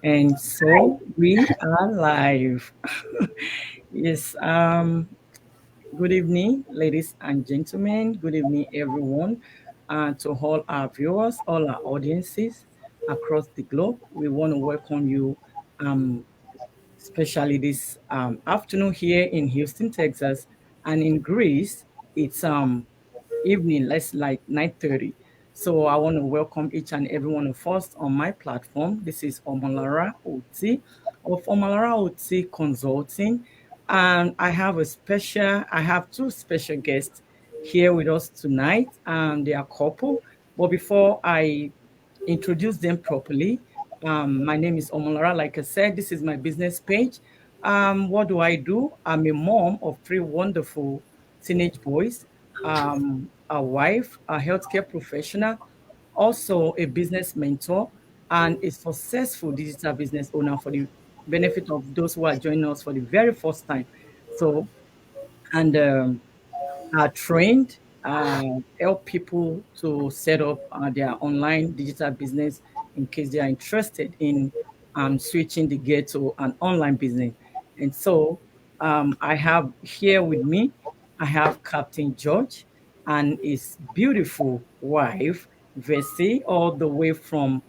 And so we are live. Yes, good evening, ladies and gentlemen. Good evening, everyone. To all our viewers, all our audiences across the globe, we want to welcome you, um, especially this afternoon here in Houston, Texas, and in Greece. It's evening, less like 9:30. So I want to welcome each and every one of us on my platform. This is Omolara Oti of Omolara Oti Consulting. And I have two special guests here with us tonight. They are couple. But before I introduce them properly, my name is Omolara. Like I said, this is my business page. What do I do? I'm a mom of three wonderful teenage boys, a wife, a healthcare professional, also a business mentor, and a successful digital business owner for the benefit of those who are joining us for the very first time. So, and are trained, help people to set up their online digital business in case they are interested in switching the gear to an online business. And so I have here with me, I have Captain George and his beautiful wife, Vessi, all the way from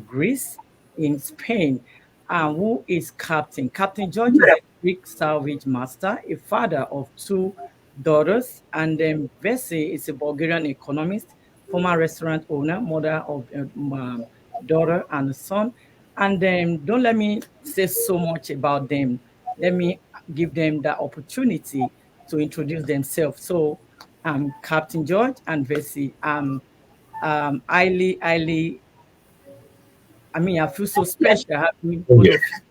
Greece in Spain. Who is Captain? Captain George is a Greek salvage master, a father of two daughters, and then Vessi is a Bulgarian economist, former restaurant owner, mother of a daughter and a son. And then don't let me say so much about them. Let me give them the opportunity to introduce themselves. So, Captain George and Vessi, highly, I feel so special having both Yeah. of you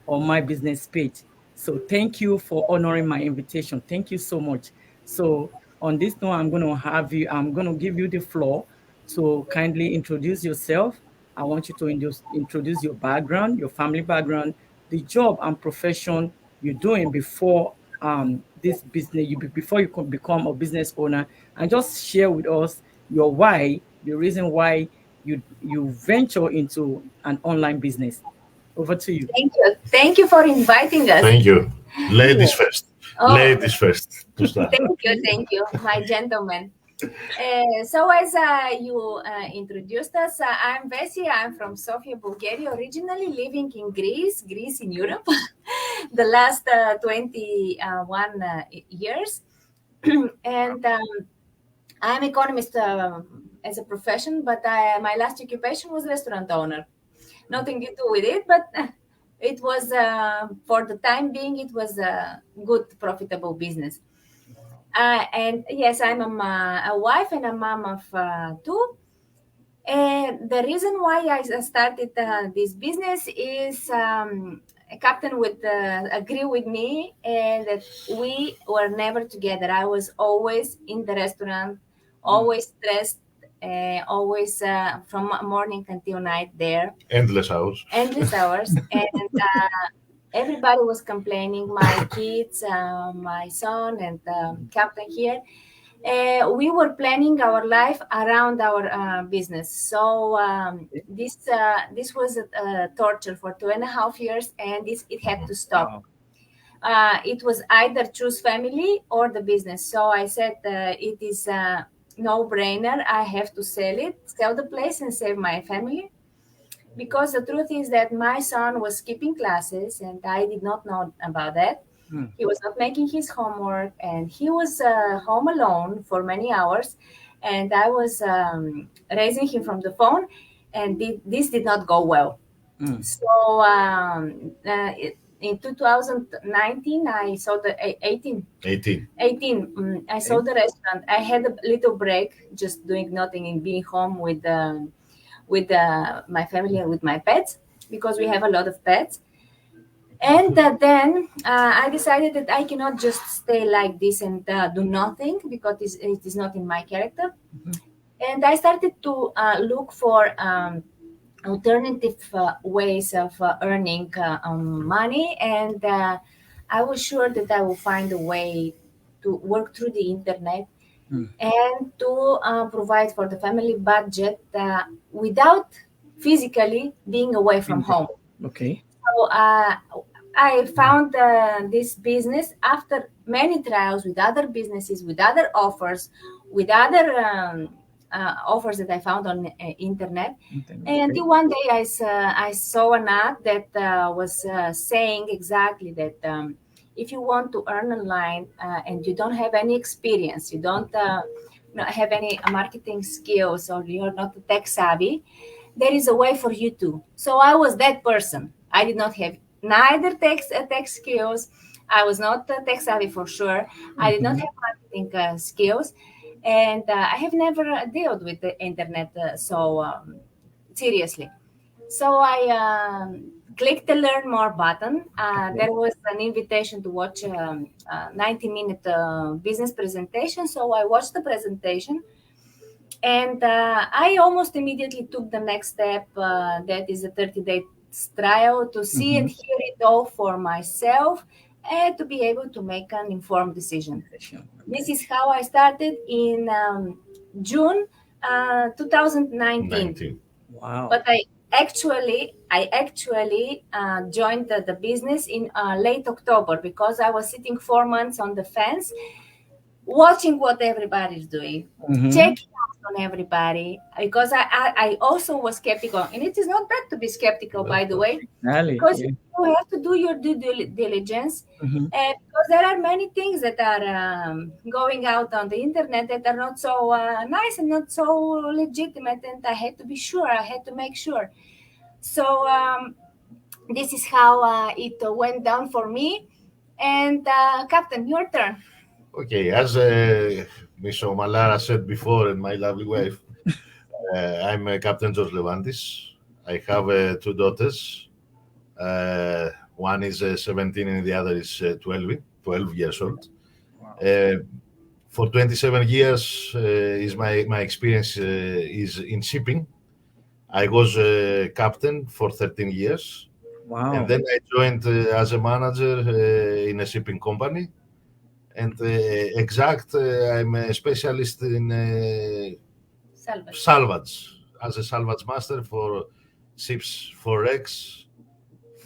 on my business page. So thank you for honoring my invitation. Thank you so much. So on this note, I'm going to give you the floor to kindly introduce yourself. I want you to introduce your background, your family background, the job and profession you're doing before this business, before you could become a business owner, and just share with us your why, the reason why you venture into an online business. Over to you. Thank you. Thank you for inviting us. Thank you. Ladies Yeah. first. Oh, Ladies first to start. thank you, my gentleman. So, as you introduced us, I'm Vessi. I'm from Sofia, Bulgaria, originally living in Greece in Europe, the last 21 years. And I'm economist as a profession, but my last occupation was restaurant owner. Nothing to do with it, but it was for the time being, it was a good, profitable business. And yes, I'm a wife and a mom of two. And the reason why I started this business is Captain would agree with me that we were never together. I was always in the restaurant, always stressed, always from morning until night there, Endless hours. endless hours. And everybody was complaining, my kids, my son, and Captain here. We were planning our life around our business. So this was a torture for 2.5 years, and it had to stop. Wow. It was either choose family or the business. So I said it is a no brainer. I have to sell the place, and save my family, because the truth is that my son was skipping classes and I did not know about that. Mm. He was not making his homework and he was home alone for many hours. And I was raising him from the phone, and this did not go well. Mm. So in 2019, I sold the 18. 18. I Okay. sold the restaurant. I had a little break, just doing nothing and being home with my family and with my pets, because we have a lot of pets. And then I decided that I cannot just stay like this and do nothing, because it is not in my character. Mhm. And I started to look for alternative ways of earning money. And I was sure that I will find a way to work through the internet Mm. and to provide for the family budget without physically being away from Indeed. home. Okay. So I found this business after many trials with other businesses, with other offers, with other offers that I found on internet. Internet. And Okay. until one day I saw an ad that was saying exactly that if you want to earn online and you don't have any experience, you don't not have any marketing skills, or you're not tech savvy, there is a way for you to. So I was that person. I did not have neither tech skills. I was not tech savvy for sure. I did not Mm-hmm. have marketing skills, and I have never dealt with the internet so seriously. So I clicked the learn more button. Okay. There was an invitation to watch a 90-minute business presentation. So I watched the presentation, and I almost immediately took the next step, that is a 30-day trial, to see and Mm-hmm. hear it all for myself and to be able to make an informed decision. Decision. This Okay. is how I started in June 2019. 19. But Wow. I actually joined the business in late October, because I was sitting 4 months on the fence, watching what everybody's doing, Mm-hmm. checking out on everybody, because I also was skeptical. And it is not bad to be skeptical, Of by the course. way, Really? because Yeah. you have to do your diligence. Mm-hmm. Because there are many things that are going out on the internet that are not so nice and not so legitimate. And I had to be sure, I had to make sure. So this is how it went down for me. And Captain, your turn. Okay, as Miss Omalara said before, and my lovely wife, I'm Captain George Levantis. I have two daughters. One is 17 and the other is 12 years old. Wow. Uh, for 27 years is my experience is in shipping. I was captain for 13 years, and Wow. then I joined as a manager in a shipping company. And exact, I'm a specialist in Salvage. salvage, as a salvage master for ships for wrecks,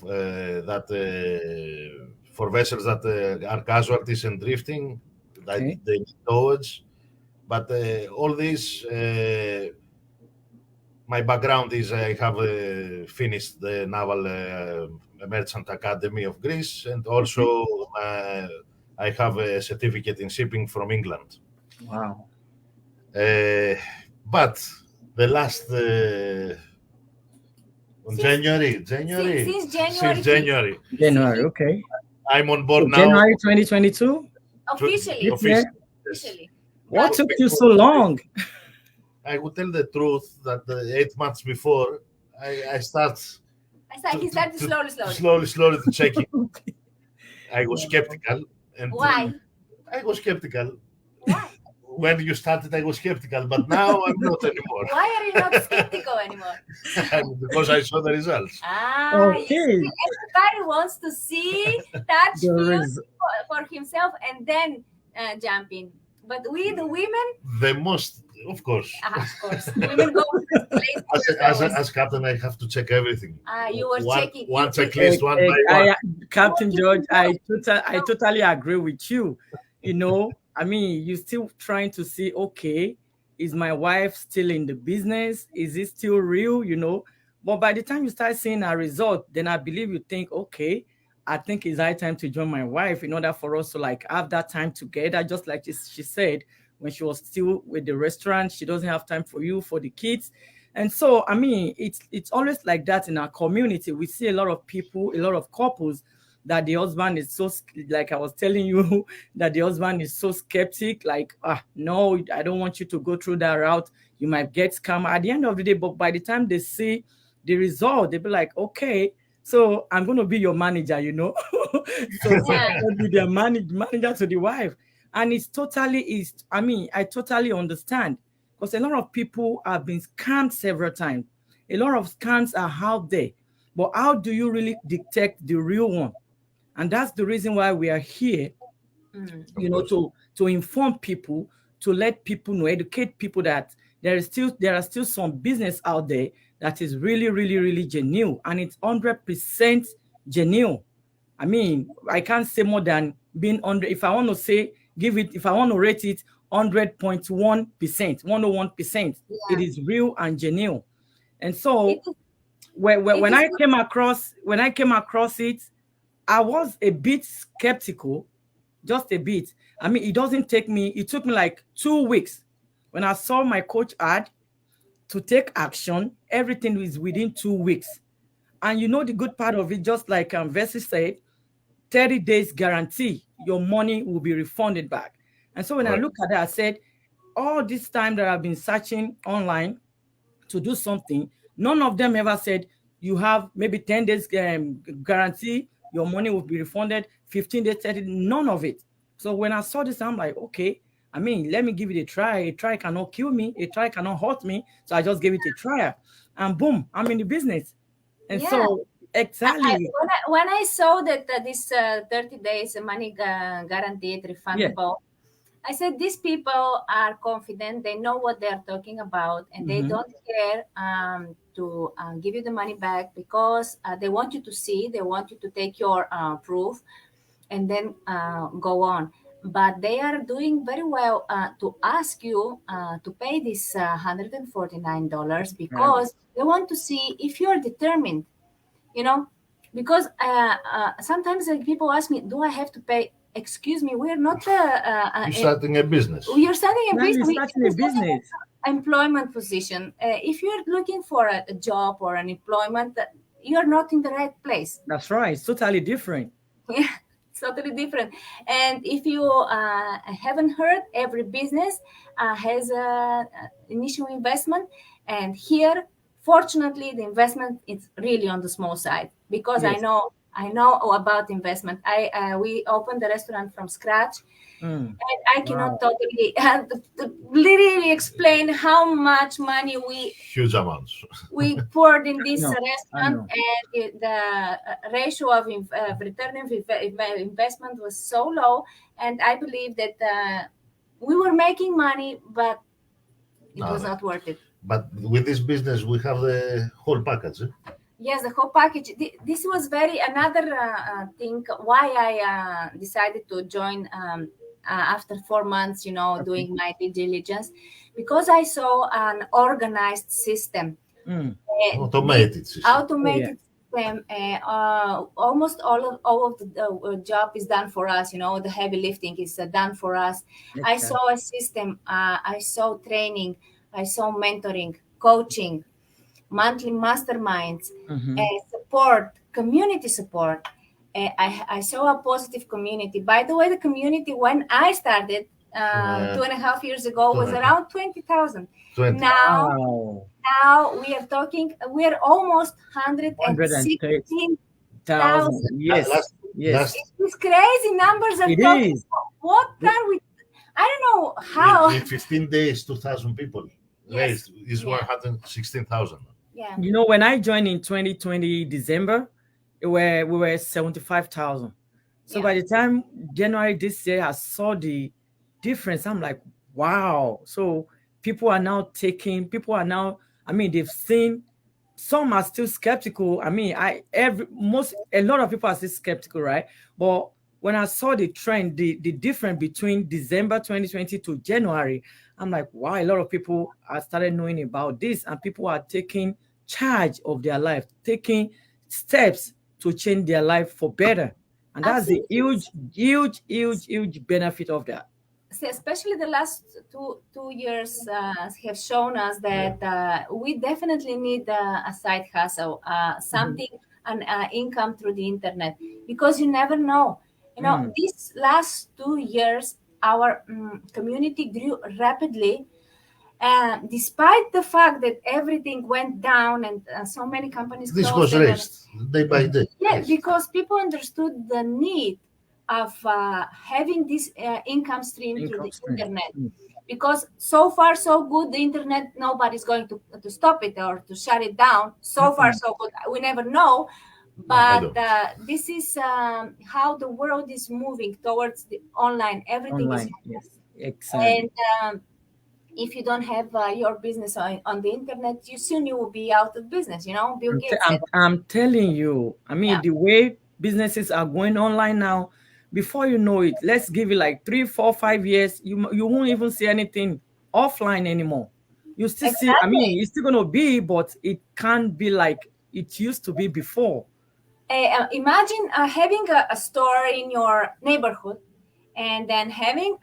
that for vessels that are casualties and drifting, that Okay. they need towage. But all this, my background is I have finished the Naval Merchant Academy of Greece, and Okay. also I have a certificate in shipping from England. Wow. Uh, but the last on Since since Since January 5th, January, January. Okay. I'm on So board now. January 2022. officially, This Officially, year. yes. officially. What But took you so Because long? I would tell the truth that 8 months before I start he started slowly, slowly. slowly to check it. Okay. I was Wow. skeptical, and Why? I was skeptical Why? when you started. I was skeptical, but now I'm not anymore Why are you not skeptical anymore? because I saw the results. You see, Okay. everybody wants to see, touch, There feel is. for himself, and then jump in. But we, the women, The most, of course, of course, women go place first always. as captain, I have to check everything, You were checking. one You checklist, one by one. Captain you George, I no, totally agree with you. I mean, you're still trying to see, okay, is my wife still in the business? Is it still real? But by the time you start seeing a result, then I believe you think, okay, I think it's high time to join my wife in order for us to like have that time together. Just like she said, when she was still with the restaurant, she doesn't have time for you, for the kids. And so, I mean, it's always like that in our community. We see a lot of people, a lot of couples that the husband is so, like I was telling you, that the husband is so skeptic, like, no, I don't want you to go through that route. You might get scammed at the end of the day. But by the time they see the result, they'll be like, okay, so I'm going to be your manager. So yeah. I'm going to be their manager to the wife. And I mean, I totally understand because a lot of people have been scammed several times. A lot of scams are out there. But how do you really detect the real one? And that's the reason why we are here, Mm. Of course. to inform people, to let people know, educate people that there are still some business out there that is really, really, really genuine, and it's 100% genuine. I mean, I can't say more than being 100. If I want to say, if I want to rate it 100.1%, 101%, it Yeah. is real and genuine. And It so is. It when is I good. came across it, I was a bit skeptical, just a bit. I mean, it took me like 2 weeks when I saw my coach ad to take action. Everything is within 2 weeks. And you know the good part of it, just like Vessi said, 30 days guarantee your money will be refunded back. And so when I Right. look at that, I said, all this time that I've been searching online to do something, none of them ever said you have maybe 10 days guarantee, your money will be refunded, 15 days, 30, none of it. So when I saw this, I'm like, okay, I mean, let me give it a try. A try cannot kill me, a try cannot hurt me. So I just gave it a try. And boom, I'm in the business. And Yeah. so, exactly, When I saw that this 30 days money guaranteed yeah. refundable, I said these people are confident. They know what they are talking about, and they Mm-hmm. don't care to give you the money back because they want you to see. They want you to take your proof, and then go on. But they are doing very well to ask you to pay this $149 Exactly. because they want to see if you're determined, you know, because sometimes people ask me, do I have to pay? Excuse me, we're not You're starting a business. you're starting a Now business. you're starting a It's not business. an employment position. If you're looking for a job or an employment, you're not in the right place. That's right. It's totally different. Yeah, it's totally different. And if you haven't heard, every business has a initial investment, and here, fortunately, the investment is really on the small side because Yes. I know about investment. I We opened the restaurant from scratch, Mm. and I cannot Wow. totally literally explain how much money Huge amounts. we poured in I this know. I restaurant, know. and the ratio of return of investment was so low, and I believe that we were making money, but it No, was no. not worth it. But with this business, we have the whole package. Yes, the whole package. This was very another thing why I decided to join after 4 months, Okay. doing my due diligence, because I saw an organized system. Mm. This Automated system. Oh, yeah. automated system, almost all of the job is done for us. The heavy lifting is done for us. I Exactly. saw a system. I saw training. I saw mentoring, coaching, monthly masterminds, Mm-hmm. support, community support. I saw a positive community. By the way, the community when I started Uh, 2.5 years ago was uh, around 20,000. 20. Now Wow. we are talking, we are almost 116,000. 130,000. La- Yes. Last, Yes. last These crazy numbers are It talking is. about. What are we? I don't know how. in 15 days, 2,000 people Yes. raised is Yeah. 116,000. Yeah. You know, when I joined in 2020 December, we were 75,000. So Yeah. by the time January this year, I saw the difference. I'm like, wow. So people are now, I mean, they've seen, some are still skeptical. I mean, a lot of people are still skeptical, right? But when I saw the trend, the difference between December 2020 to January, I'm like, wow, a lot of people are started knowing about this, and people are taking charge of their life, taking steps to change their life for better. And that's the Absolutely. huge, huge, huge, huge benefit of that. See, especially the last two years have shown us Yeah. that we definitely need a side hustle, Mhm. something, an income through the internet, because you never know. Mm. These last 2 years, our community grew rapidly, despite the fact that everything went down and so many companies This closed. was raised day by Mhm. day. Yeah, Raised. because people understood the need of having this income stream through Income the stream. internet. Mm. Because so far so good, the internet, nobody's going to stop it or to shut it down. So far Mm-mm. so good, we never know. No, I But don't. this is how the world is moving towards the online. Everything is Online. Yes, exactly. and if you don't have your business on the internet, you soon you will be out of business. Bill I'm, te- Gates I'm, said, I'm telling you, I mean, yeah, the way businesses are going online now, before you know it, let's give it like 3, 4, 5 years, you won't even see anything offline anymore. You still see, I exactly. mean, it's still going to be, but it can't be like it used to be before. Imagine having a store in your neighborhood, and then having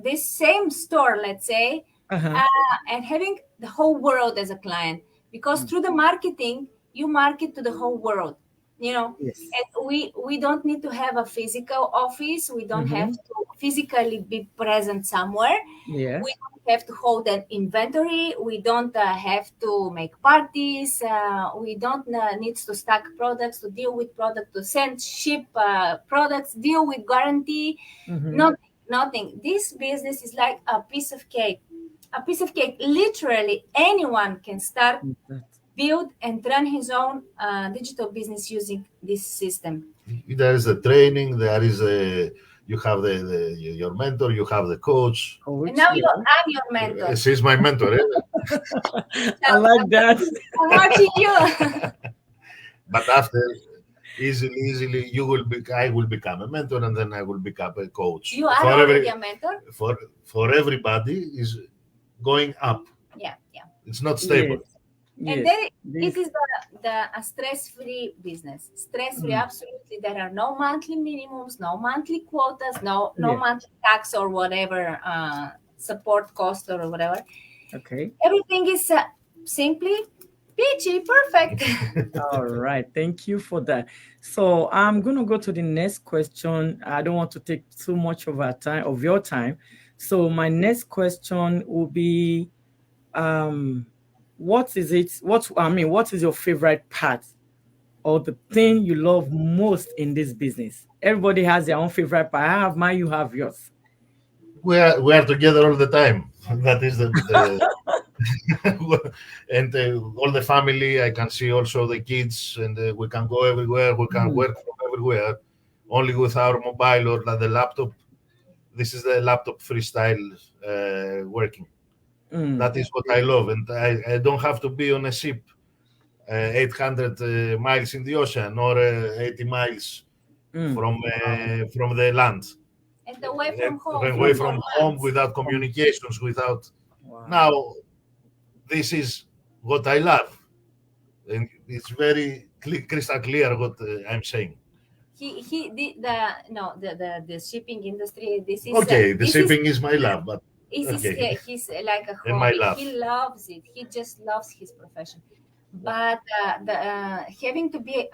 this same store, let's say, Uh-huh. uh, and having the whole world as a client, because Mm. through the marketing you market to the whole world. Yes. And we don't need to have a physical office, we don't have Mm-hmm. to physically be present somewhere, we Yes. don't have to hold an inventory, we don't have to make parties, we don't need to stack products, to deal with product, to send ship products, deal with guarantee. Mm-hmm. Nothing. This business is like a piece of cake. A piece of cake. Literally anyone can start, That. build, and run his own digital business using this system. There is the training. There is a you have your mentor. You have the coach. And Coach, now yeah. I'm your mentor. She's my mentor. I like that. I'm watching you. But after easily you will be I will become a mentor, and then I will become a coach You are for already every a mentor. for everybody is going up. Yeah, yeah. It's not Yes. stable. And Yes. then it This. is the a stress-free business. Stress-free, Mm. absolutely. There are no monthly minimums, no monthly quotas, no Yeah. monthly tax or whatever support cost or whatever. Okay. Everything is simply peachy, perfect. All right. Thank you for that. So I'm gonna go to the next question. I don't want to take too much of your time. So my next question will be, um, what is it? What is your favorite part or the thing you love most in this business? Everybody has their own favorite part. I have mine. You have yours. We are together all the time. That is the and all the family. I can see also the kids, and we can go everywhere. We can Mm, work from everywhere, only with our mobile or the laptop. This is the laptop freestyle working. mm, That is what I love, and I don't have to be on a ship 800 miles in the ocean or 80 miles mm. from the land, And away from home for away from home, months. without Um, communications, without. wow. Now, this is what I love, and it's very crystal clear what I'm saying. He the no the shipping industry. This is Okay, the shipping is my love, but okay, he's like a and my hobby. love. He loves it. He just loves his profession. But the having to be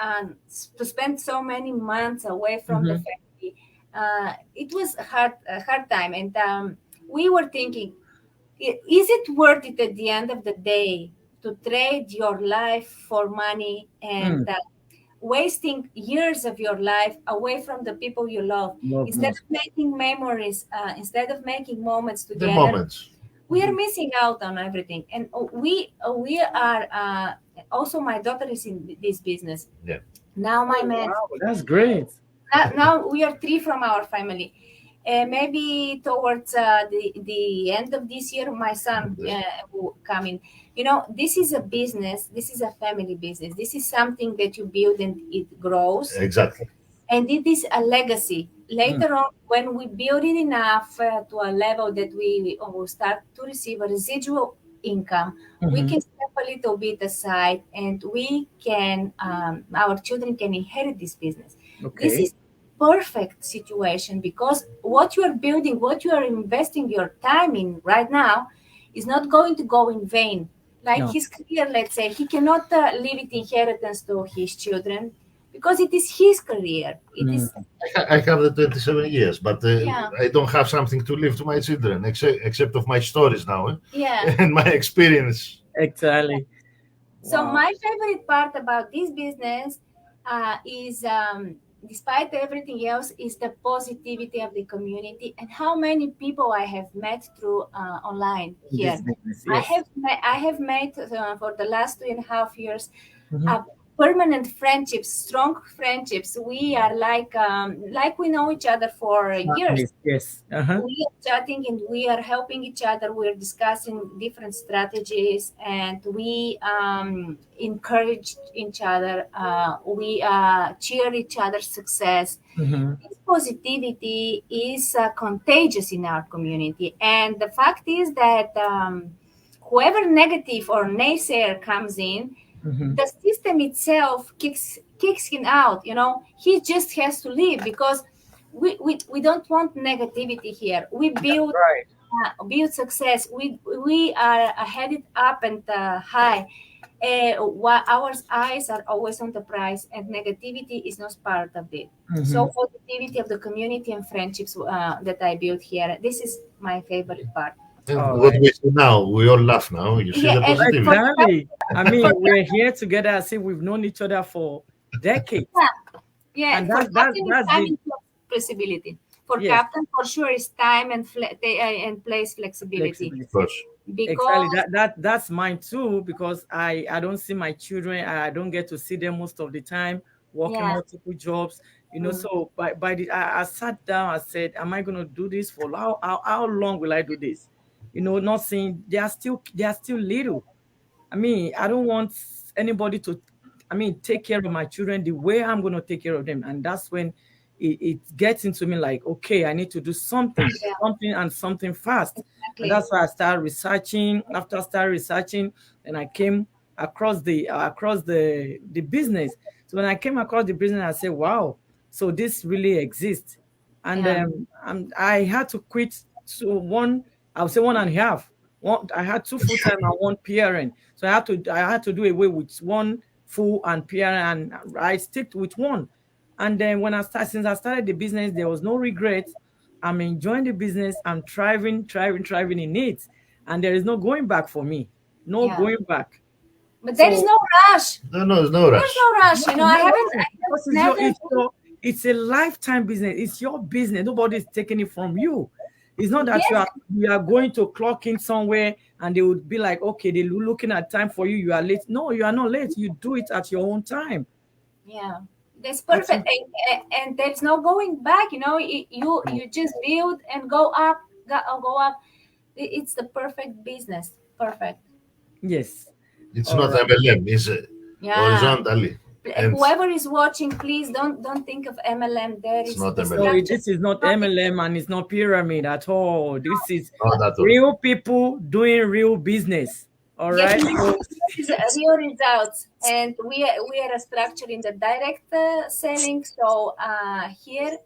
to spend so many months away from the Mm-hmm. family, it was a hard time. And we were thinking, is it worth it at the end of the day to trade your life for money and Mm. wasting years of your life away from the people you love, Love instead most. of making memories, instead of making moments The together? moments. We are missing out on everything. And we are also, my daughter is in this business Yeah. now. My Oh, man, wow, that's great. now we are three from our family. Maybe towards the end of this year, my son will come in. This is a business. This is a family business. This is something that you build and it grows, Exactly. and it is a legacy. Mm. Later on, when we build it enough to a level that we will start to receive a residual income, we Mm-hmm. can step a little bit aside, and we can our children can inherit this business. This Okay. is perfect situation, because what you are building, what you are investing your time in right now, is not going to go in vain. Like No. his career, let's say, he cannot leave it inheritance to his children, because it is his career. It is, Mm. I have the 27 years, but yeah, I don't have something to leave to my children, except of my stories now, yeah. and my experience. Exactly. So Wow. my favorite part about this business is, despite everything else, is the positivity of the community and how many people I have met through online In this here. business, yes. I have met for the last 2.5 years Mm-hmm. permanent friendships, strong friendships. We are like we know each other for years. Families, yes. Uh-huh. We are chatting and we are helping each other. We're discussing different strategies and we encourage each other. We cheer each other's success. Mm-hmm. This positivity is contagious in our community. And the fact is that whoever negative or naysayer comes in, Mm-hmm. the system itself kicks him out. He just has to leave because we don't want negativity here. We build Right. build success. We are headed up and high. While our eyes are always on the prize, and negativity is not part of it. Mm-hmm. So positivity of the community and friendships that I built here. This is my favorite part. And All what right. we see now, we all laugh now. You see Yeah, the and for positivity. Exactly. I for mean, we're here together as if we've known each other for decades. yeah, And for that's captain, it's that's time the and flexibility. For yes, captain, for sure, it's time and place flexibility Of flexibility. course. Exactly. because That's mine too, because I don't see my children. I don't get to see them most of the time, working yeah, multiple jobs. mm, So by the I sat down, I said, am I gonna do this for how long will I do this? Not seeing they are still little. I mean, I don't want anybody to, I mean, take care of my children the way I'm going to take care of them. And that's when it gets into me like, okay, I need to do something, yeah, something and something fast. And exactly, that's why I started researching. After I started researching, and I came across the business. So when I came across the business, I said, wow, so this really exists. And yeah, I had to quit to I would say one and a half. I had two full time and one PRN. So I had to do away with one full and PRN, and I stick with one. And then since I started the business, there was no regret. I'm enjoying the business. I'm thriving, thriving, thriving in it. And there is no going back for me. No yeah. going back. But there is So no rush. No, no, there's no There's rush. no rush. no, I no haven't, rush, I have because never been. it's a lifetime business. It's your business. Nobody's taking it from you. It's not that you Yes, are you are going to clock in somewhere and they would be like, okay, they're looking at time for you. You are late. No, you are not late. You do it at your own time. yeah, that's At perfect. your And there's no going back. no. You just build and go up, go up. It's the perfect business. Perfect. Yes. It's All not right. MLM, it's Yeah. horizontally. And Whoever is watching, please don't think of MLM. There it's is not the MLM. No, structure. this is not Not it. MLM and it's not pyramid at all. This is Not at all. real people doing real business. All right. Getting So real results, and we are a structure in the direct selling. So here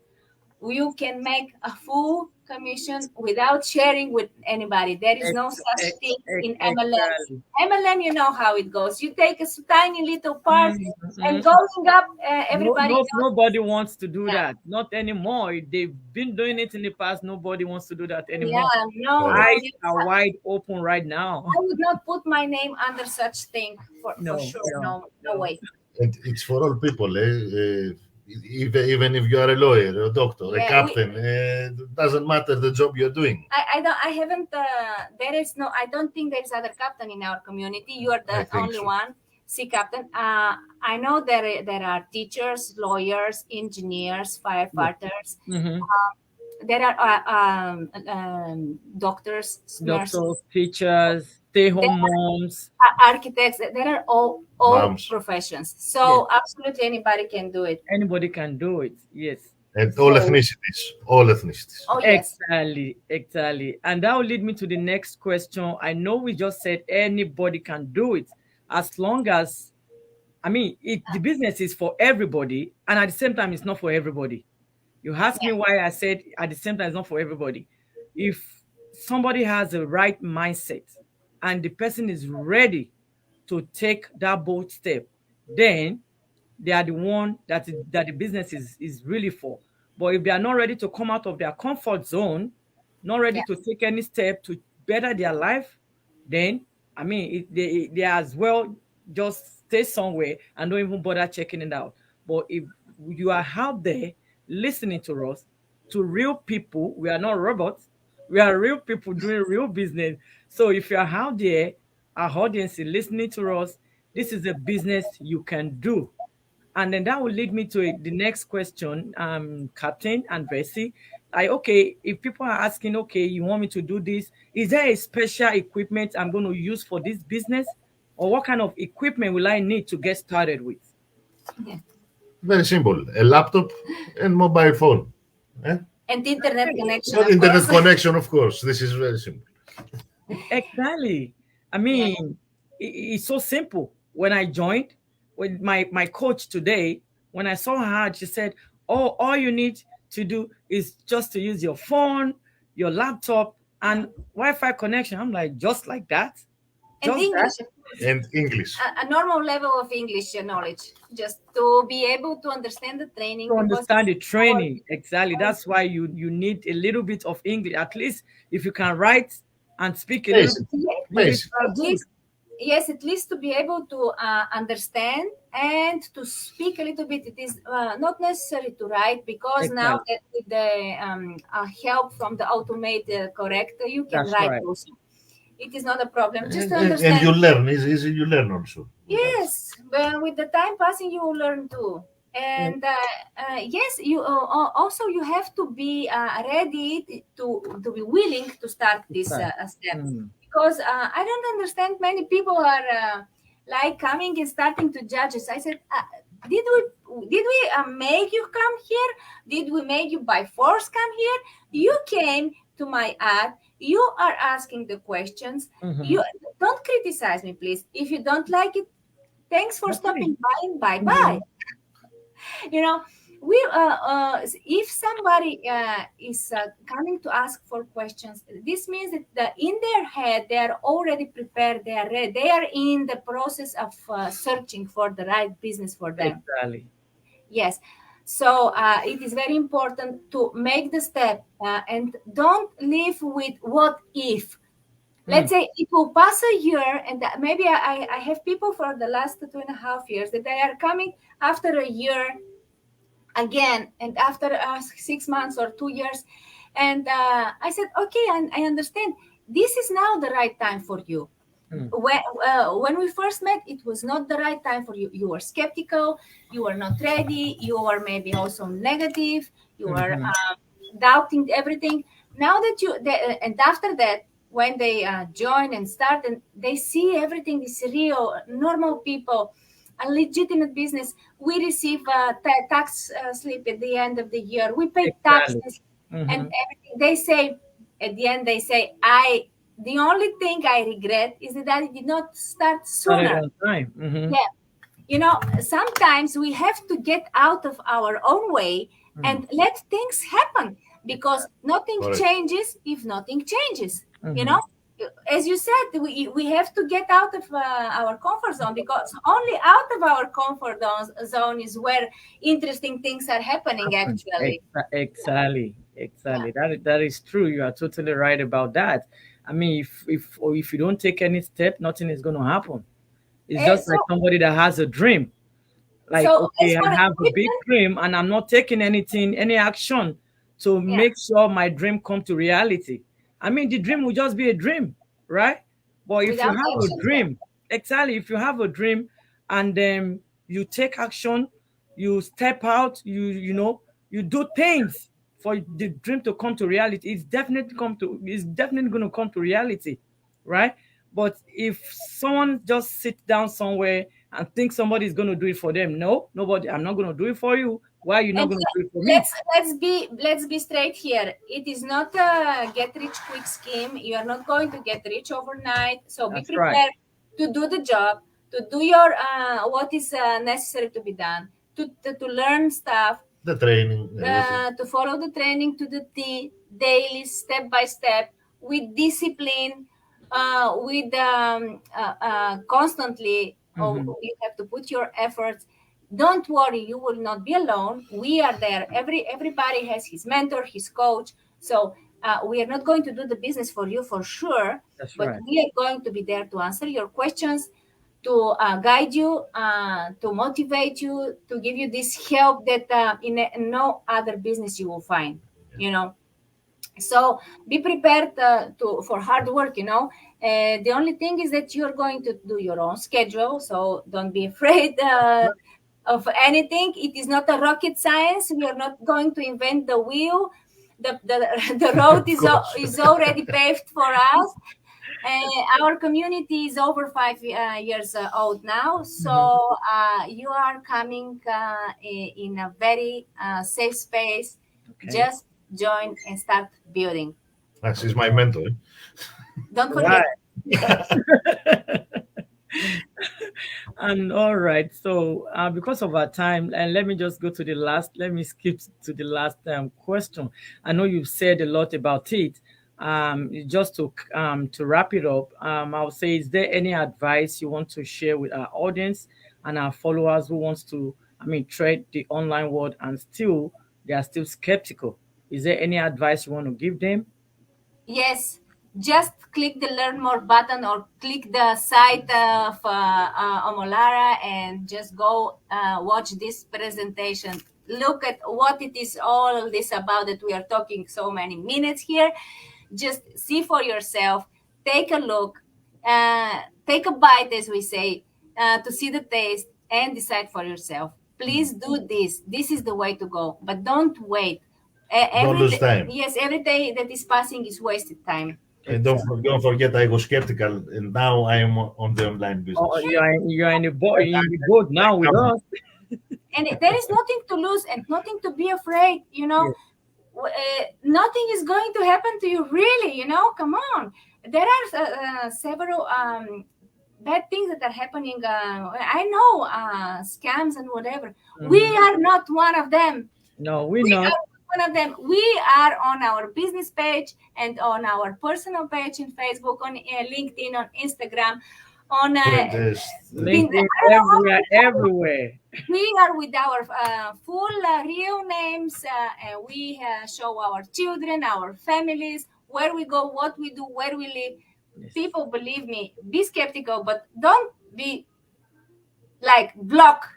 you can make a full commission without sharing with anybody. There is no such thing in MLMs. exactly. MLM, you know how it goes. You take a tiny little part Mm, and mm. going up, No, everybody no, knows. nobody wants to do Yeah, that. Not anymore. They've been doing it in the past. Nobody wants to do that anymore. yeah, no, Correct. no. Eyes are wide open right now. I would not put my name under such thing for No, sure. no, No, no no. way. And it's for all people. Even if you are a lawyer, a doctor, a Yeah, captain, doesn't matter the job you're doing. I don't, I haven't, there is no, I don't think there's other captain in our community. You are I the think only so. one. See, captain. I know there are teachers, lawyers, engineers, Yes. firefighters. Hmm. There are doctors, nurses. Doctors, teachers, stay-home There moms. are architects. There are all Moms professions. Yes, So absolutely anybody can do it. anybody can do it. Yes. and all So, ethnicities. All ethnicities. oh yes, Exactly, exactly. And that will lead me to the next question. I know we just said anybody can do it as long as, I mean, the business is for everybody, and at the same time, it's not for everybody. You ask yeah, me why I said at the same time, it's not for everybody. If somebody has the right mindset and the person is ready to take that bold step, then they are the one that the business is really for. But if they are not ready to come out of their comfort zone, not ready yeah, to take any step to better their life, then I mean they as well just stay somewhere and don't even bother checking it out. But if you are out there listening to us, to real people, we are not robots. We are real people doing real business. So if you are out there, our audience is listening to us, this is a business you can do. And then that will lead me to the next question, Captain and Vessi. Okay, if people are asking, okay, you want me to do this, is there a special equipment I'm going to use for this business? Or what kind of equipment will I need to get started with? Yeah. Very simple. A laptop and mobile phone. Eh? And internet Okay, connection, Well, of internet course. connection, of course. This is very simple. exactly. I Yeah. mean, it's so simple. When I joined with my coach today, when I saw her, she said, "Oh, all you need to do is just to use your phone, your laptop, Yeah. and Wi-Fi connection." I'm like, just like that, And just that, English, of course. And English. A normal level of English knowledge, just to be able to understand the training to because understand it's the all, training. Exactly. That's why you need a little bit of English. At least if you can write and speak a little Basic. bit of English, Basic. you are at good. least, yes, at least to be able to understand and to speak a little bit. It is not necessary to write because now Exactly. that with the help from the automated corrector, you can That's write right. also. It is not a problem. Just to And you understand. learn. It's easy. You learn also with that. Yes, but with the time passing, you will learn too. Mm, And yes, you also you have to be ready to be willing to start this Right. step Mm. because I don't understand. Many people are like coming and starting to judge us. I said, did we make you come here? Did we make you by force come here? You came to my ad. You are asking the questions. You Mhm. don't criticize me, please. If you don't like it, thanks for Okay. stopping by and bye bye. Mhm. You know, we if somebody is coming to ask for questions, this means that in their head they are already prepared. They are ready. They are in the process of searching for the right business for them. Exactly. Yes. So it is very important to make the step and don't live with what if. Mm. Let's say it will pass a year, and maybe I have people for the last 2.5 years that they are coming after a year again and after 6 months or 2 years. And I said, okay, I understand. This is now the right time for you. Mm. When we first met, it was not the right time for you. You were skeptical, you were not ready, you were maybe also negative, you were Mhm. doubting everything. Now that and after that, when they join and start and they see everything is real, normal people, a legitimate business, we receive a tax slip at the end of the year, we pay Exactly. taxes and Mhm. everything. They say, at the end, they say, I the only thing I regret is that I did not start Started sooner. on time. Mhm. Yeah. Sometimes we have to get out of our own way Mm. and let things happen because nothing Correct. changes if nothing changes. You know, Mhm. as you said, we have to get out of our comfort zone because only out of our zone is where interesting things are happening, Happen. actually. Exactly. Yeah. Exactly. That is true. You are totally right about that. I mean, if you don't take any step, nothing is going to happen. It's Eh, just so, like somebody that has a dream. Like, so as okay, for I have a big equipment, dream and I'm not taking any action to yeah, make sure my dream come to reality. I mean, the dream will just be a dream, right? But if you without have a actions, yeah. dream, exactly, if you have a dream and then you take action, you step out, you do things for the dream to come to reality, it's definitely going to come to reality, right? But if someone just sit down somewhere and think somebody is going to do it for them, no, nobody. I'm not going to do it for you. Why are you not And going to do it for me? let's be straight here. It is not a get rich quick scheme. You are not going to get rich overnight. So be That's right. prepared to do the job, to do your what is necessary to be done, to learn stuff, The training, everything. to follow the training to the T, daily, step by step, with discipline, with constantly. Oh, Hmm. you have to put your efforts. Don't worry, you will not be alone. We are there. Everybody has his mentor, his coach. So we are not going to do the business for you for sure, That's but right. we are going to be there to answer your questions, to guide you, to motivate you, to give you this help that no other business you will find. You know, so be prepared to for hard work. The only thing is that you're going to do your own schedule, so don't be afraid of anything. It is not a rocket science. We are not going to invent the wheel. The road Of course. is already paved for us. Our community is over 5 years old now, Mhm. so you are coming in a very safe space. Okay. Just join and start building. She's my mentor. Don't Right. forget. And all right, so because of our time, and let me just go to the last. Let me skip to the last question. I know you've said a lot about it. Just to wrap it up, I'll say, is there any advice you want to share with our audience and our followers who wants to, tread the online world and still they are still skeptical? Is there any advice you want to give them? Yes, just click the learn more button or click the site of Omolara and just go watch this presentation. Look at what it is all this about that we are talking so many minutes here. Just see for yourself, take a look, take a bite, as we say, to see the taste and decide for yourself. Mm. Please do this. This is the way to go, but don't wait. Don't Every lose day, time. yes, every day that is passing is wasted time. And Exactly. don't forget, I was skeptical, and now I am on the online Oh, business. you are in the boat now with us. And there is nothing to lose and nothing to be afraid. Yes. Nothing is going to happen to you, really. Come on. There are several bad things that are happening. I know scams and whatever. We Mhm. are not one of them. No, we're We not. are one of them. We are on our business page and on our personal page in Facebook, on LinkedIn, on Instagram, on Pinterest. LinkedIn, I don't know how we are many others. everywhere. We are with our full real names, and we show our children, our families, where we go, what we do, where we live. Yes. People, believe me, be skeptical, but don't be like block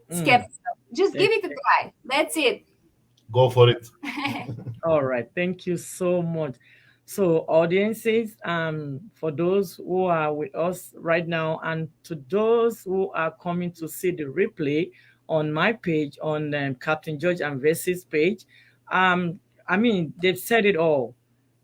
Mm. skeptical. Just give Thank- it a try. That's it. Go for it. All right. Thank you so much. So, audiences, for those who are with us right now, and to those who are coming to see the replay on my page, on Captain George and Vesey's page, um, they've said it all.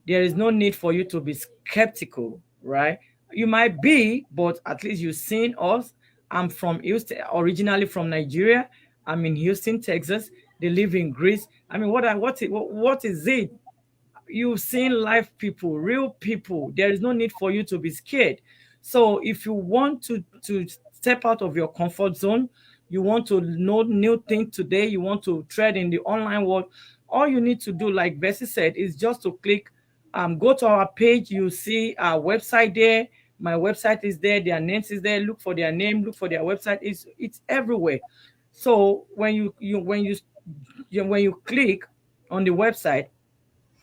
There is no need for you to be skeptical, right? You might be, but at least you've seen us. I'm from Houston, originally from Nigeria. I'm in Houston, Texas. They live in Greece. What is it? You've seen live people, real people. There is no need for you to be scared. So if you want to step out of your comfort zone, you want to know new things today, you want to tread in the online world, all you need to do, like Bessie said, is just to click, go to our page. You see our website there. My website is there, their names is there. Look for their name, look for their website. It's everywhere. So when you click on the website,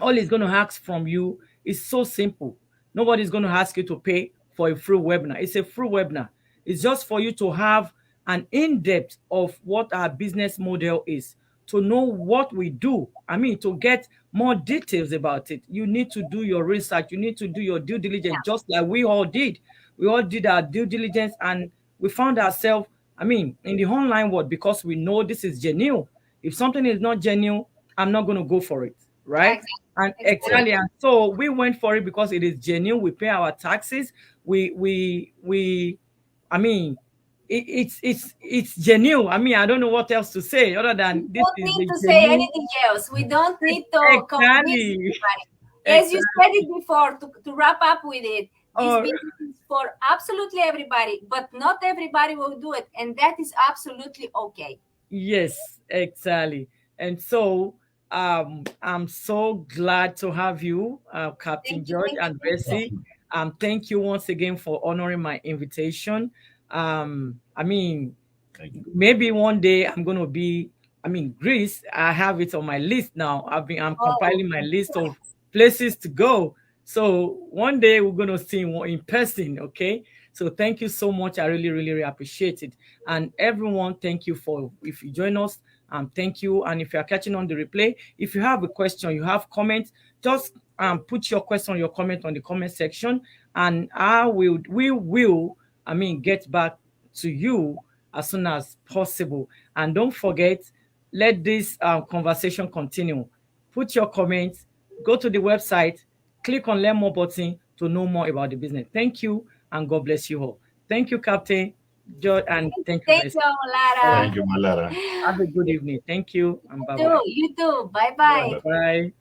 all it's going to ask from you is so simple. Nobody's going to ask you to pay for a free webinar. It's a free webinar. It's just for you to have an in-depth of what our business model is, to know what we do. To get more details about it, you need to do your research. You need to do your due diligence, just like we all did. We all did our due diligence, and we found ourselves, in the online world, because we know this is genuine. If something is not genuine, I'm not going to go for it, right? Exactly. And Exactly. exactly, and so we went for it because it is genuine. We pay our taxes. We I mean, it's genuine. I don't know what else to say other We than this don't is need the to say genuine. anything else. We don't need to convince Exactly, anybody. As you said exactly. it before, to wrap up with it, this Or business is for absolutely everybody, but not everybody will do it. And that is absolutely okay. yes, exactly. And so I'm so glad to have you, Captain Thank you. George Thank you. and Thank you. Bessie. Thank you once again for honoring my invitation. Um, I mean, Thank you. Maybe one day I'm going to be, Greece. I have it on my list now. I'm Oh, compiling my list of places to go. So one day we're going to see one in person. Okay. So thank you so much. I really, really, really appreciate it. And everyone, thank you for, if you join us, Thank you. And if you are catching on the replay, if you have a question, you have comments, just put your question, your comment on the comment section, and we will, get back to you as soon as possible. And don't forget, let this conversation continue. Put your comments, go to the website, click on learn more button to know more about the business. Thank you, and God bless you all. Thank you, Captain George, and thank you, Thank Vice. you, All right. Lara. Thank you, Malara. Have a good evening. Thank you, and bye bye. You too. Bye Yeah, bye. bye.